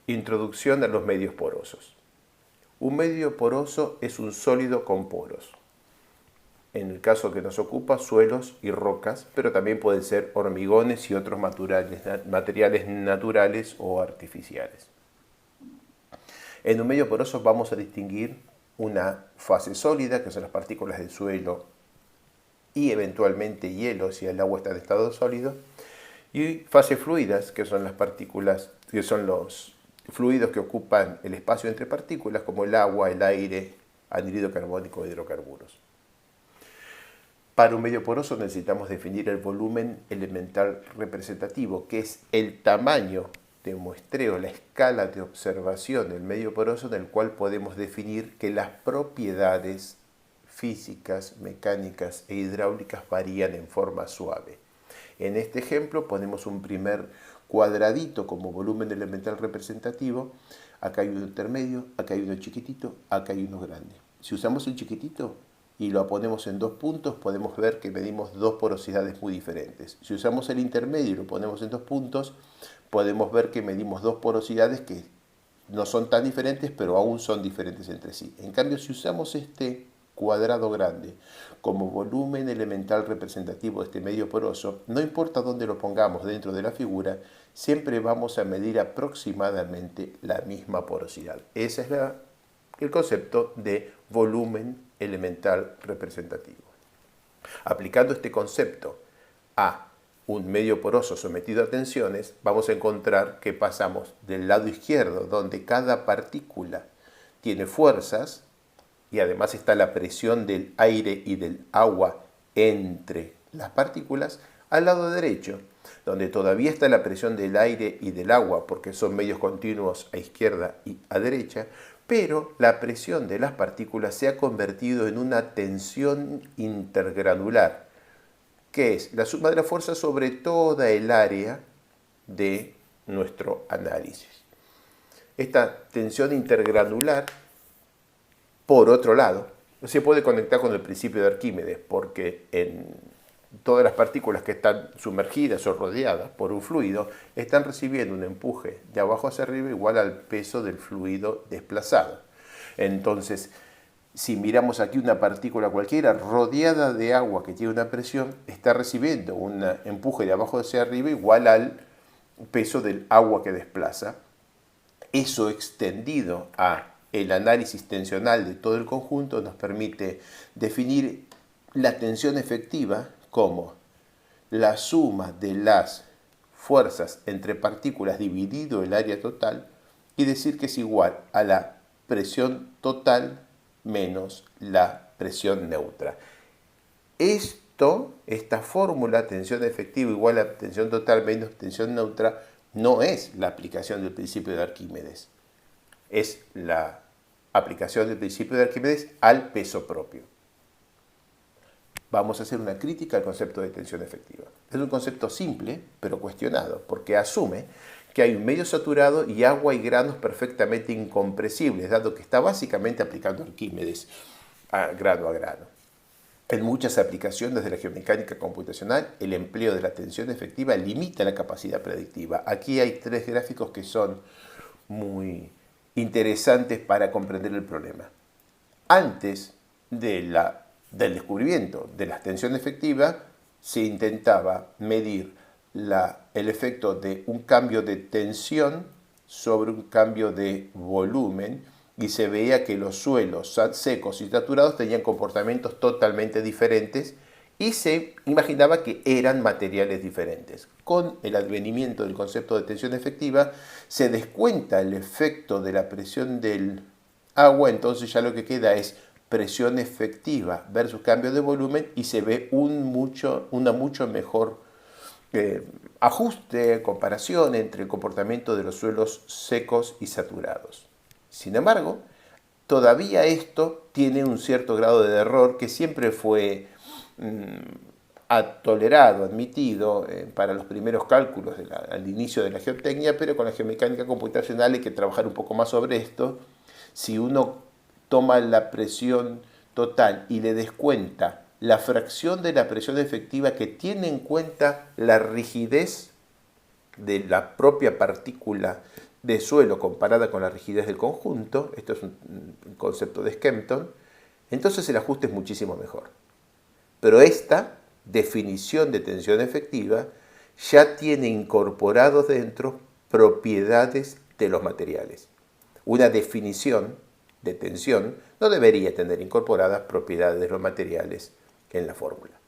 Introducción a los medios porosos. Un medio poroso es un sólido con poros. En el caso que nos ocupa, suelos y rocas, pero también pueden ser hormigones y otros materiales naturales o artificiales. En un medio poroso vamos a distinguir una fase sólida, que son las partículas del suelo y eventualmente hielo si el agua está en estado sólido, y fases fluidas, que son las partículas, que son los fluidos que ocupan el espacio entre partículas, como el agua, el aire, anhídrido carbónico e hidrocarburos. Para un medio poroso necesitamos definir el volumen elemental representativo, que es el tamaño de muestreo, la escala de observación del medio poroso en el cual podemos definir que las propiedades físicas, mecánicas e hidráulicas varían en forma suave. En este ejemplo ponemos un primer cuadradito como volumen elemental representativo. Acá hay uno intermedio, acá hay uno chiquitito, acá hay uno grande. Si usamos el chiquitito y lo ponemos en 2 puntos, podemos ver que medimos 2 porosidades muy diferentes. Si usamos el intermedio y lo ponemos en 2 puntos, podemos ver que medimos 2 porosidades que no son tan diferentes, pero aún son diferentes entre sí. En cambio, si usamos este cuadrado grande como volumen elemental representativo de este medio poroso, no importa dónde lo pongamos dentro de la figura, siempre vamos a medir aproximadamente la misma porosidad. Ese es el concepto de volumen elemental representativo. Aplicando este concepto a un medio poroso sometido a tensiones, vamos a encontrar que pasamos del lado izquierdo, donde cada partícula tiene fuerzas, y además está la presión del aire y del agua entre las partículas, al lado derecho, donde todavía está la presión del aire y del agua, porque son medios continuos a izquierda y a derecha, pero la presión de las partículas se ha convertido en una tensión intergranular, que es la suma de la fuerza sobre toda el área de nuestro análisis. Esta tensión intergranular, por otro lado, se puede conectar con el principio de Arquímedes, porque en todas las partículas que están sumergidas o rodeadas por un fluido están recibiendo un empuje de abajo hacia arriba igual al peso del fluido desplazado. Entonces, si miramos aquí una partícula cualquiera rodeada de agua que tiene una presión, está recibiendo un empuje de abajo hacia arriba igual al peso del agua que desplaza. Eso extendido a el análisis tensional de todo el conjunto nos permite definir la tensión efectiva como la suma de las fuerzas entre partículas dividido el área total y decir que es igual a la presión total menos la presión neutra. Esta fórmula, tensión efectiva igual a tensión total menos tensión neutra, no es la aplicación del principio de Arquímedes. Es la aplicación del principio de Arquímedes al peso propio. Vamos a hacer una crítica al concepto de tensión efectiva. Es un concepto simple, pero cuestionado, porque asume que hay un medio saturado y agua y granos perfectamente incompresibles, dado que está básicamente aplicando Arquímedes grado a grado. En muchas aplicaciones de la geomecánica computacional, el empleo de la tensión efectiva limita la capacidad predictiva. Aquí hay 3 gráficos que son muy interesantes para comprender el problema. Antes del descubrimiento de la tensión efectiva, se intentaba medir el efecto de un cambio de tensión sobre un cambio de volumen y se veía que los suelos secos y saturados tenían comportamientos totalmente diferentes y se imaginaba que eran materiales diferentes. Con el advenimiento del concepto de tensión efectiva se descuenta el efecto de la presión del agua, entonces ya lo que queda es presión efectiva versus cambio de volumen y se ve una mucho mejor ajuste, comparación entre el comportamiento de los suelos secos y saturados. Sin embargo, todavía esto tiene un cierto grado de error que siempre fue tolerado, admitido para los primeros cálculos al inicio de la geotecnia, pero con la geomecánica computacional hay que trabajar un poco más sobre esto. Si uno toma la presión total y le descuenta la fracción de la presión efectiva que tiene en cuenta la rigidez de la propia partícula de suelo comparada con la rigidez del conjunto, esto es un concepto de Skempton, entonces el ajuste es muchísimo mejor. Pero esta definición de tensión efectiva ya tiene incorporados dentro propiedades de los materiales. Una definición de tensión no debería tener incorporadas propiedades de los materiales en la fórmula.